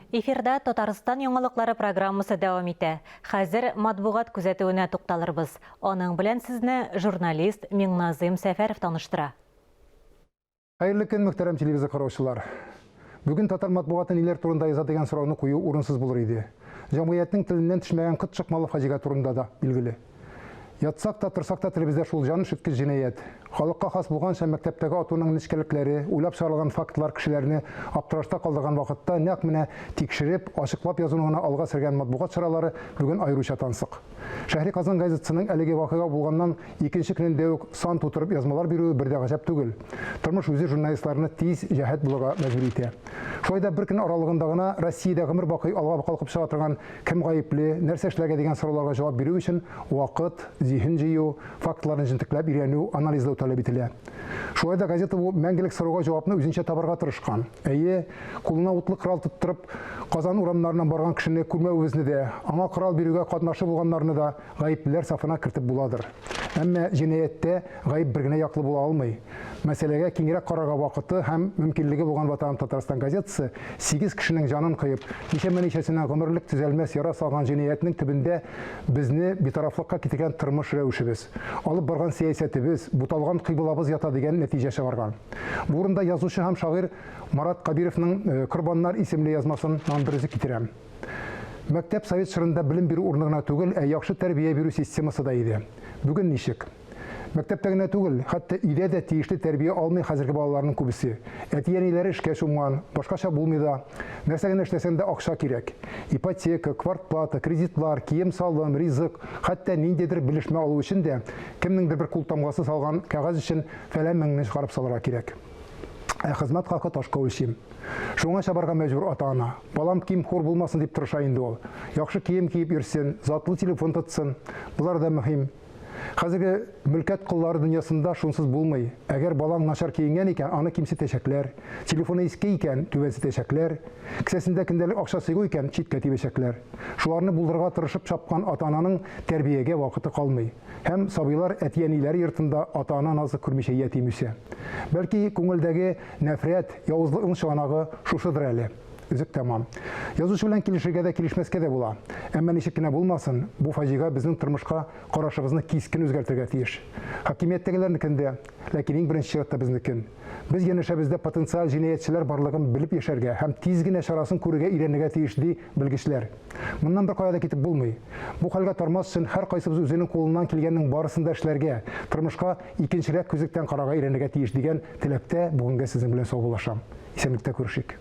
Эфирда Татарстан яңалыклары программасы дәвам итә. Хәзер матбугат күзәтүенә тукталырбыз. Аның белән сезне журналист Миңназым Сәфәров таныштыра. Хайырлы көн, мөхтәрәм телевизор караучылар. Бүген татар матбугаты ниләр турында яза дигән сорауны кую урынсыз булыр иде. Җәмгыятьнең теленнән төшмәгән кыт чыкмалы фаҗига турында да билгеле. Ятсак та, тырсак та телебездә шул җан шөткеч җинаять. Халыкка хас булганча мәктәптәге атуның нечкәлекләре, уйлап чыгарылган фактлар кешеләрне аптырашта калдырган вакытта нәкъ менә тикшереп, ачыклап язуны алга сөргән матбугат чаралары бүген айрыуча тансык. Шәһри Казан газетасының әлеге вакыйга булганнан икенче көнендә үк сан тутырып язмалар бирүе бер дә гаҗәп түгел. Тормыш үзе журналистларны тиз җәһәт булырга мәҗбүр итә. Шулай да бер көн аралыгында гына Россиядә гомер бакый алга калкып чыга торган кем гаепле, нәрсә эшләргә дигән сорауларга җавап бирү өчен вакыт, зиһен җыю, фактларны җентекләп өйрәнү, анализлау таләп ителә. Шулай да газета бу мәңгелек сорауга җавапны үзенчә табарга тырышкан. Әйе, кулына утлы корал тоттырып, Казан урамнарыннан барган кешене күрмәвебезне дә, аңа корал бирүгә катнашып булганнарны да гаеплеләр сафына кертеп буладыр. Әмма җинаятьтә гаеп бер генә яклы була алмый. Мәсьәләгә киңрәк карарга вакыты һәм мөмкинлеге булган Ватан Татарстан газетасы 8 кешенең җанын кыеп, ничәмә гомерлек төзәлмәс яра салган җинаятьнең төбендә безне битарафлыкка китергән тормыш рәвешебез, алып барган сәясәтебез, буталган кыйбылабыз ята дигән нәтиҗә чыгарган. Бу урында язучы һәм шагыйрь Марат Кабировның Корбаннар исемле язмасын нандырызы китерәм. Мәктәп совет чорында белем бирү урынына түгел, яхшы тәрбия бирү системасы да иде. Бүген ничек? Мәктәптә генә түгел, хәтта өйдә дә тиешле тәрбия алмый хәзерге балаларның күбесе. Әти-әниләре эшкә чумган, башкача булмый да. Нәрсә генә эшләсәң дә акча кирәк. Ипотека, квартплата, кредитлар, кием салым, ризык, хәтта ниндидер белешмә алу өчен дә кемнеңдер бер кул тамгасы салган кәгазь өчен фәлән меңне чыгарып салырга кирәк. Хезмәт хакы ташка үлчим. Шуңа чабарга мәҗбүр ата-ана. Балам кием хур булмасын дип тырыша инде ул. Яхшы кием киеп йөрсен, затлы телефон тотсын. Булар да мөһим. Хәзерге мөлкәт кыллары дөньясында шунсыз булмый. Әгәр балаң начар киенгән икән, аны кимсетәчәкләр. Телефоны иске икән, түбәнсетәчәкләр. Кесәсендә көндәлек акча сыйгу икән, читкә тибәчәкләр. Шуларны булдырырга тырышып чапкан ата-ананың тәрбиягә вакыты калмый. Һәм сабыйлар әти-әниләре йортында ата-ана назы күрмичә ятим үсә. Бәлки күңелдәге нәфрәт, явызлыкның чыганагы шушыдыр әле. Үзек тәмам. Язучы белән килешергә дә, килешмәскә дә була. Әмма ничек кенә булмасын, бу фаҗига безнең тормышка карашыбызны кискен үзгәртергә тиеш. Хакимияттәгеләрнекендә, ләкин иң беренче чиратта безнекен. Без янәшәбездә потенциаль җинаятьчеләр барлыгын белеп яшәргә һәм тиз генә чарасын күрергә өйрәнергә тиеш ди белгечләр. Моннан бер кая да китеп булмый. Бу хәлгә тормас өчен һәр кайсыбыз үзенең кулыннан килгәннең барысын да эшләргә, тормышка икенчерәк күзлектән карарга өйрәнергә тиеш дигән теләктә бүгенгә сезнең белән саубуллашам. Исәнлектә күрешик.